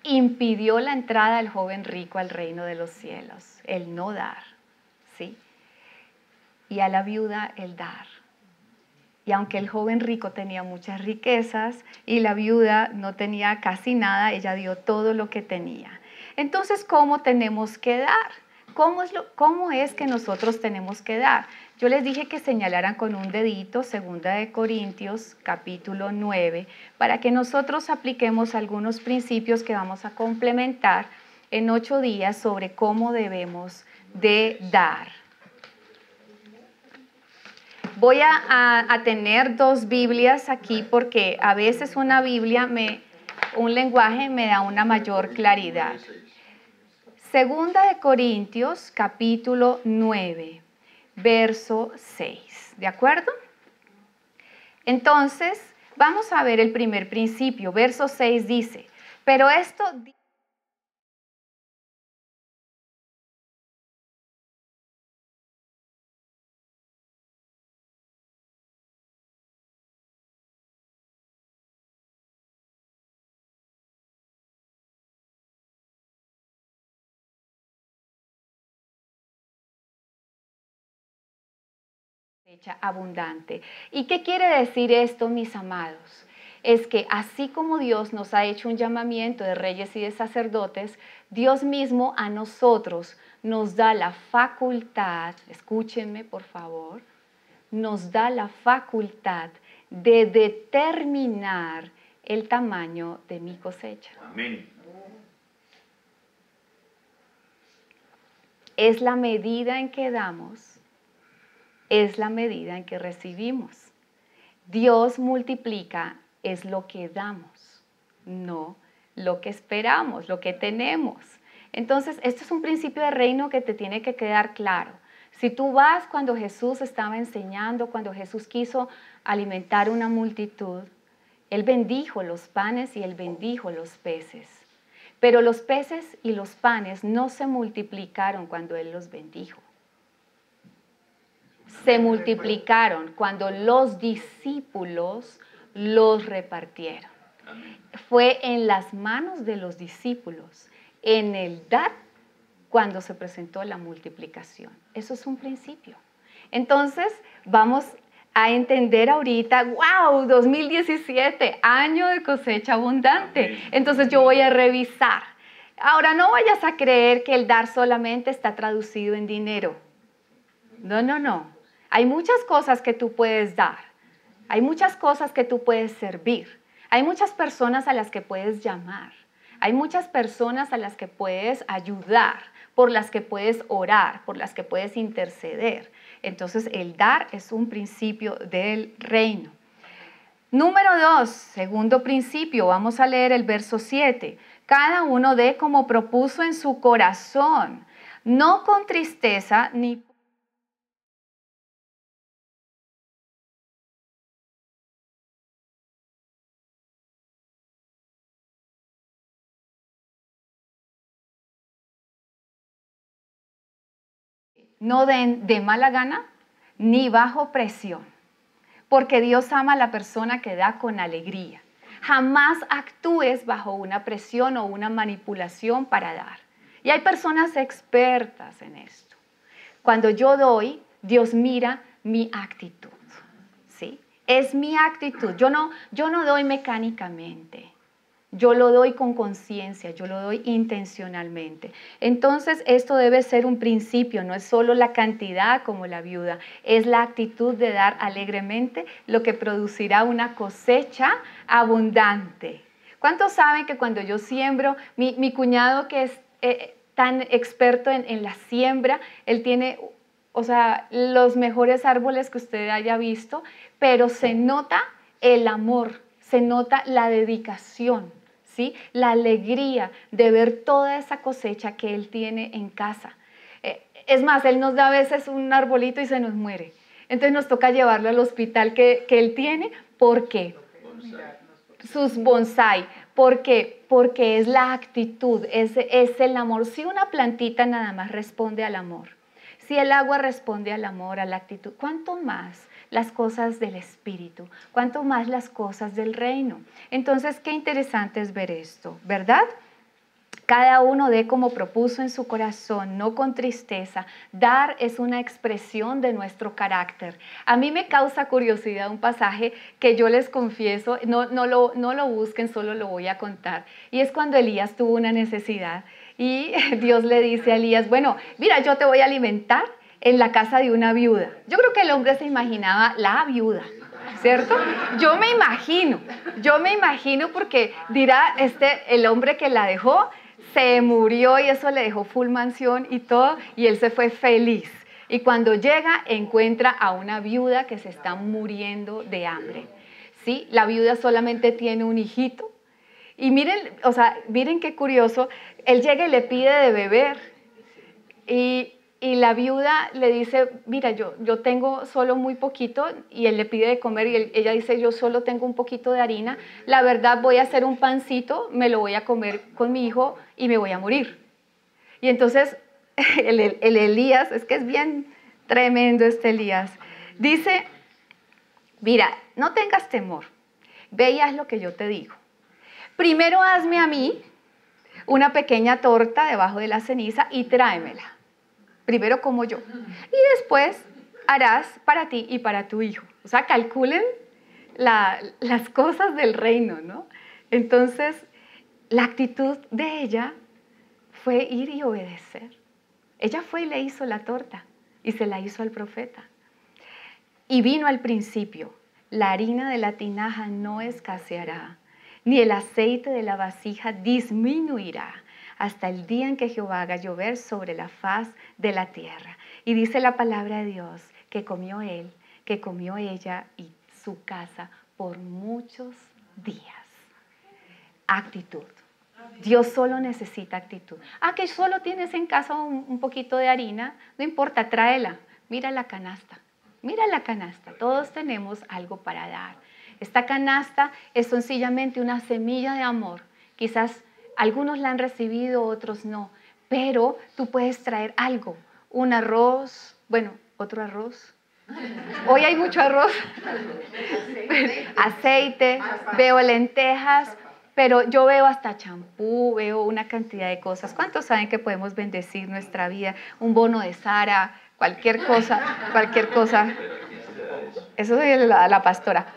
impidió la entrada del joven rico al reino de los cielos, el no dar, ¿sí? Y a la viuda el dar. Y aunque el joven rico tenía muchas riquezas y la viuda no tenía casi nada, ella dio todo lo que tenía. Entonces, ¿cómo tenemos que dar? ¿Cómo es que nosotros tenemos que dar? Yo les dije que señalaran con un dedito 2 Corintios capítulo 9 para que nosotros apliquemos algunos principios que vamos a complementar en 8 días sobre cómo debemos de dar. Voy a tener 2 Biblias aquí porque a veces una Biblia, un lenguaje me da una mayor claridad. 2 Corintios, capítulo 9, verso 6. ¿De acuerdo? Entonces, vamos a ver el primer principio. Verso 6 dice, pero esto... abundante. ¿Y qué quiere decir esto, mis amados? Es que así como Dios nos ha hecho un llamamiento de reyes y de sacerdotes, Dios mismo a nosotros nos da la facultad, escúchenme por favor, nos da la facultad de determinar el tamaño de mi cosecha. Amén. Es la medida en que damos, es la medida en que recibimos. Dios multiplica es lo que damos, no lo que esperamos, lo que tenemos. Entonces, esto es un principio de reino que te tiene que quedar claro. Si tú vas cuando Jesús estaba enseñando, cuando Jesús quiso alimentar una multitud, Él bendijo los panes y Él bendijo los peces. Pero los peces y los panes no se multiplicaron cuando Él los bendijo. Se multiplicaron cuando los discípulos los repartieron. Fue en las manos de los discípulos, en el dar, cuando se presentó la multiplicación. Eso es un principio. Entonces, vamos a entender ahorita, wow, 2017, año de cosecha abundante. Entonces yo voy a revisar. Ahora, no vayas a creer que el dar solamente está traducido en dinero. No, no, no. Hay muchas cosas que tú puedes dar. Hay muchas cosas que tú puedes servir. Hay muchas personas a las que puedes llamar. Hay muchas personas a las que puedes ayudar, por las que puedes orar, por las que puedes interceder. Entonces, el dar es un principio del reino. Número 2, segundo principio, vamos a leer el verso 7. Cada uno dé como propuso en su corazón, no con tristeza ni... No den de mala gana ni bajo presión, porque Dios ama a la persona que da con alegría. Jamás actúes bajo una presión o una manipulación para dar. Y hay personas expertas en esto. Cuando yo doy, Dios mira mi actitud, ¿sí? Es mi actitud. Yo no doy mecánicamente. Yo lo doy con conciencia, yo lo doy intencionalmente. Entonces, esto debe ser un principio, no es solo la cantidad como la viuda, es la actitud de dar alegremente, lo que producirá una cosecha abundante. ¿Cuántos saben que cuando yo siembro, mi cuñado que es tan experto en la siembra, él tiene o sea, los mejores árboles que usted haya visto, pero se nota el amor, se nota la dedicación, ¿sí? La alegría de ver toda esa cosecha que él tiene en casa. Es más, él nos da a veces un arbolito y se nos muere. Entonces nos toca llevarlo al hospital que él tiene. ¿Por qué? Sus bonsai. ¿Por qué? Porque es la actitud, es el amor. Si una plantita nada más responde al amor, si el agua responde al amor, a la actitud, ¿cuánto más las cosas del espíritu? ¿Cuánto más las cosas del reino? Entonces, qué interesante es ver esto, ¿verdad? Cada uno dé como propuso en su corazón, no con tristeza. Dar es una expresión de nuestro carácter. A mí me causa curiosidad un pasaje que yo les confieso, no lo busquen, solo lo voy a contar. Y es cuando Elías tuvo una necesidad y Dios le dice a Elías, bueno, mira, yo te voy a alimentar en la casa de una viuda. Yo creo que el hombre se imaginaba la viuda, ¿cierto? Yo me imagino porque dirá, el hombre que la dejó, se murió y eso le dejó full mansión y todo, y él se fue feliz. Y cuando llega, encuentra a una viuda que se está muriendo de hambre. ¿Sí? La viuda solamente tiene un hijito. Y miren, o sea, miren qué curioso, él llega y le pide de beber. Y la viuda le dice, mira, yo tengo solo muy poquito, y él le pide de comer y ella dice, yo solo tengo un poquito de harina, la verdad voy a hacer un pancito, me lo voy a comer con mi hijo y me voy a morir. Y entonces el Elías, es que es bien tremendo este Elías, dice, mira, no tengas temor, ve y haz lo que yo te digo. Primero hazme a mí una pequeña torta debajo de la ceniza y tráemela. Primero como yo. Y después harás para ti y para tu hijo. O sea, calculen las cosas del reino, ¿no? Entonces, la actitud de ella fue ir y obedecer. Ella fue y le hizo la torta y se la hizo al profeta. Y vino al principio, la harina de la tinaja no escaseará, ni el aceite de la vasija disminuirá, hasta el día en que Jehová haga llover sobre la faz de la tierra. Y dice la palabra de Dios que comió él, que comió ella y su casa por muchos días. Actitud. Dios solo necesita actitud. Ah, que solo tienes en casa un poquito de harina, no importa, tráela. Mira la canasta, todos tenemos algo para dar. Esta canasta es sencillamente una semilla de amor. Quizás algunos la han recibido, otros no, pero tú puedes traer algo, un arroz, bueno, otro arroz. Hoy hay mucho arroz, aceite, veo lentejas, pero yo veo hasta champú, veo una cantidad de cosas. ¿Cuántos saben que podemos bendecir nuestra vida? Un bono de Sara, cualquier cosa. Eso es la pastora.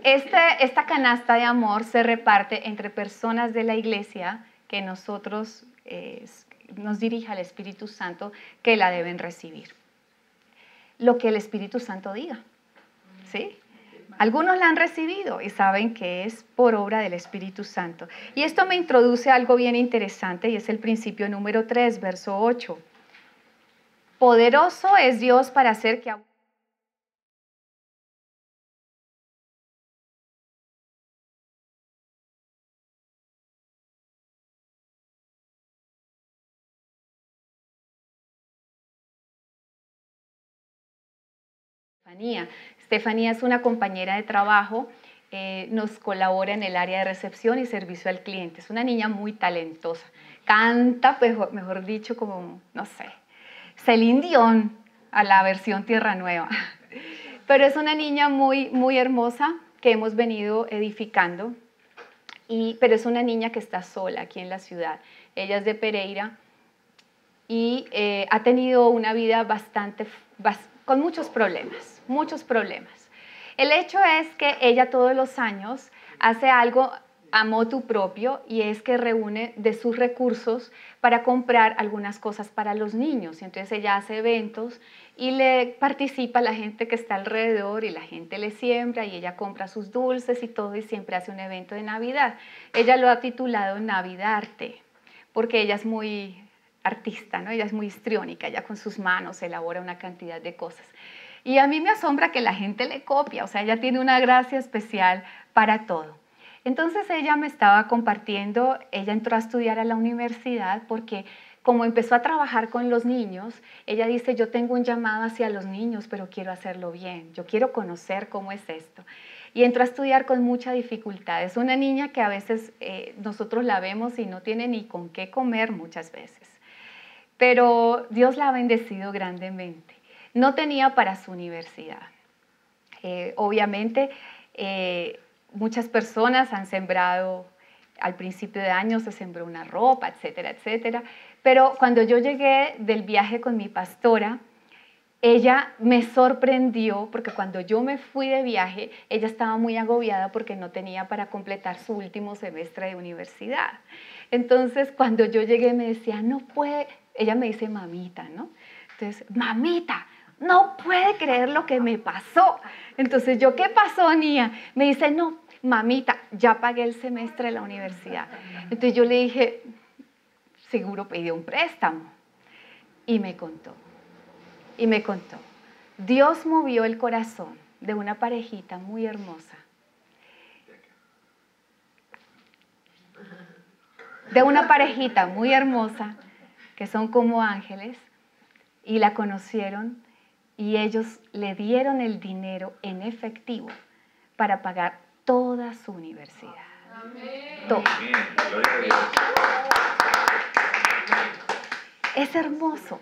Esta canasta de amor se reparte entre personas de la iglesia que nosotros nos dirija el Espíritu Santo, que la deben recibir. Lo que el Espíritu Santo diga, ¿sí? Algunos la han recibido y saben que es por obra del Espíritu Santo. Y esto me introduce a algo bien interesante y es el principio número 3, verso 8. Poderoso es Dios para hacer que Estefanía es una compañera de trabajo, nos colabora en el área de recepción y servicio al cliente. Es una niña muy talentosa, canta, mejor dicho, como, no sé, Celine Dion a la versión Tierra Nueva. Pero es una niña muy, muy hermosa que hemos venido edificando, pero es una niña que está sola aquí en la ciudad. Ella es de Pereira y ha tenido una vida con muchos problemas. El hecho es que ella todos los años hace algo a motu propio y es que reúne de sus recursos para comprar algunas cosas para los niños. Entonces ella hace eventos y le participa a la gente que está alrededor y la gente le siembra y ella compra sus dulces y todo y siempre hace un evento de Navidad. Ella lo ha titulado Navidarte porque ella es muy artista, ¿no? Ella es muy histriónica, ella con sus manos elabora una cantidad de cosas. Y a mí me asombra que la gente le copia, o sea, ella tiene una gracia especial para todo. Entonces ella me estaba compartiendo, ella entró a estudiar a la universidad porque como empezó a trabajar con los niños, ella dice, yo tengo un llamado hacia los niños, pero quiero hacerlo bien, yo quiero conocer cómo es esto. Y entró a estudiar con mucha dificultad. Es una niña que a veces nosotros la vemos y no tiene ni con qué comer muchas veces. Pero Dios la ha bendecido grandemente. No tenía para su universidad. Obviamente, muchas personas han sembrado, al principio de año se sembró una ropa, etcétera, etcétera. Pero cuando yo llegué del viaje con mi pastora, ella me sorprendió porque cuando yo me fui de viaje, ella estaba muy agobiada porque no tenía para completar su último semestre de universidad. Entonces, cuando yo llegué me decía, no puede, ella me dice mamita, ¿no? Entonces, mamita, no puede creer lo que me pasó. Entonces yo, ¿qué pasó, Nia? Me dice, no, mamita, ya pagué el semestre de la universidad. Entonces yo le dije, seguro pidió un préstamo. Y me contó. Dios movió el corazón de una parejita muy hermosa. De una parejita muy hermosa, que son como ángeles, y la conocieron. Y ellos le dieron el dinero en efectivo para pagar toda su universidad. Amén. Todo. Amén. Es hermoso.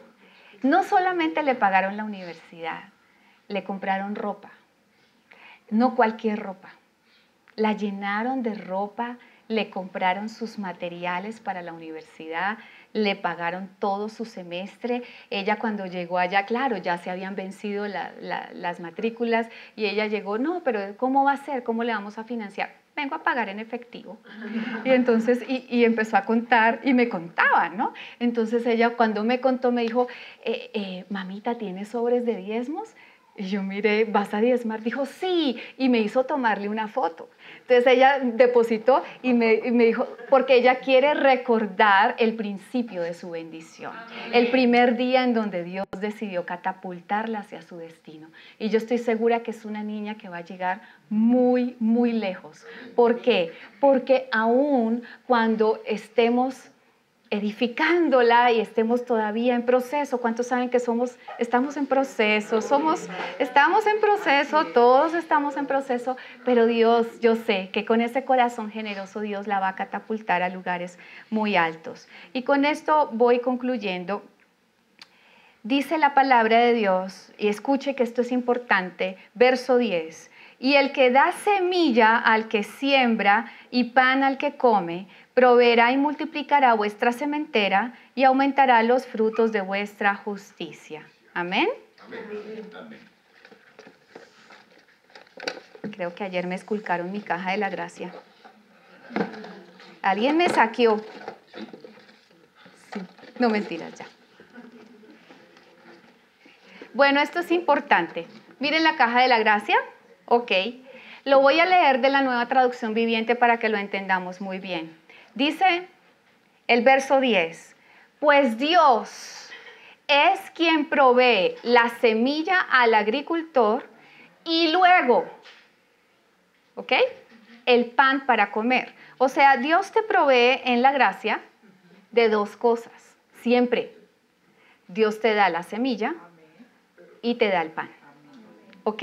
No solamente le pagaron la universidad, le compraron ropa. No cualquier ropa. La llenaron de ropa, le compraron sus materiales para la universidad, le pagaron todo su semestre. Ella cuando llegó allá, claro, ya se habían vencido las matrículas y ella llegó, no, pero ¿cómo va a ser? ¿Cómo le vamos a financiar? Vengo a pagar en efectivo. Y entonces, y empezó a contar y me contaba, ¿no? Entonces ella cuando me contó me dijo, mamita, ¿tienes sobres de diezmos? Y yo miré, ¿vas a diezmar? Dijo, sí, y me hizo tomarle una foto. Entonces ella depositó y me dijo, porque ella quiere recordar el principio de su bendición. Amén. El primer día en donde Dios decidió catapultarla hacia su destino. Y yo estoy segura que es una niña que va a llegar muy, muy lejos. ¿Por qué? Porque aún cuando estemos edificándola y estemos todavía en proceso. ¿Cuántos saben que estamos en proceso? Estamos en proceso, todos estamos en proceso, pero Dios, yo sé que con ese corazón generoso Dios la va a catapultar a lugares muy altos. Y con esto voy concluyendo. Dice la palabra de Dios, y escuche que esto es importante, verso 10. Y el que da semilla al que siembra y pan al que come, proveerá y multiplicará vuestra sementera y aumentará los frutos de vuestra justicia. ¿Amén? Amén. Creo que ayer me esculcaron mi caja de la gracia. ¿Alguien me saqueó? Sí. No, mentiras, ya. Bueno, esto es importante. Miren la caja de la gracia. Ok. Lo voy a leer de la Nueva Traducción Viviente para que lo entendamos muy bien. Dice el verso 10, pues Dios es quien provee la semilla al agricultor y luego, ¿ok? El pan para comer. O sea, Dios te provee en la gracia de dos cosas, siempre. Dios te da la semilla y te da el pan, ¿ok?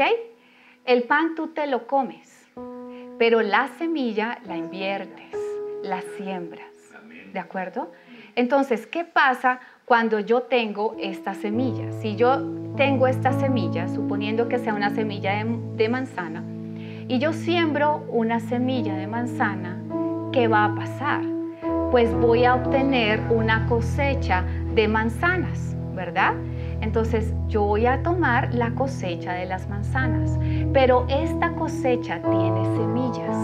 El pan tú te lo comes, pero la semilla la inviertes, la siembras. ¿De acuerdo? Entonces, ¿qué pasa cuando yo tengo esta semilla? Si yo tengo esta semilla, suponiendo que sea una semilla de manzana, y yo siembro una semilla de manzana, ¿qué va a pasar? Pues voy a obtener una cosecha de manzanas, ¿verdad? Entonces, yo voy a tomar la cosecha de las manzanas, pero esta cosecha tiene semillas.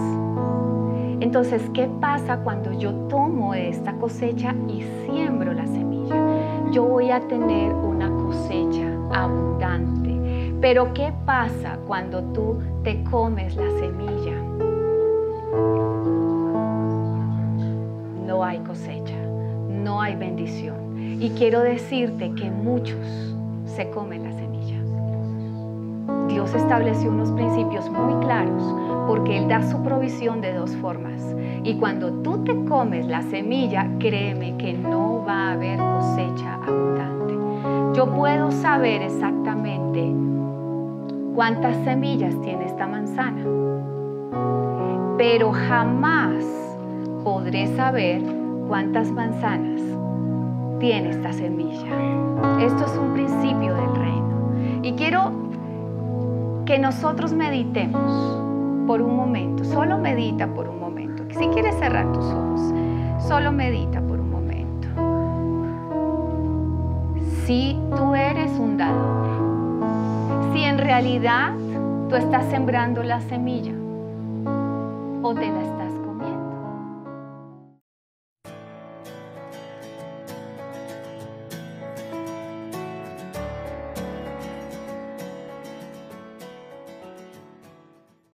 Entonces, ¿qué pasa cuando yo tomo esta cosecha y siembro la semilla? Yo voy a tener una cosecha abundante. Pero ¿qué pasa cuando tú te comes la semilla? No hay cosecha, no hay bendición. Y quiero decirte que muchos se comen la semilla. Dios estableció unos principios muy claros porque Él da su provisión de dos formas. Y cuando tú te comes la semilla, créeme que no va a haber cosecha abundante. Yo puedo saber exactamente cuántas semillas tiene esta manzana, pero jamás podré saber cuántas manzanas tiene esta semilla. Esto es un principio del reino. Y quiero que nosotros meditemos por un momento. Solo medita por un momento. Si quieres cerrar tus ojos, solo medita por un momento. Si tú eres un dador, si en realidad tú estás sembrando la semilla o te la estás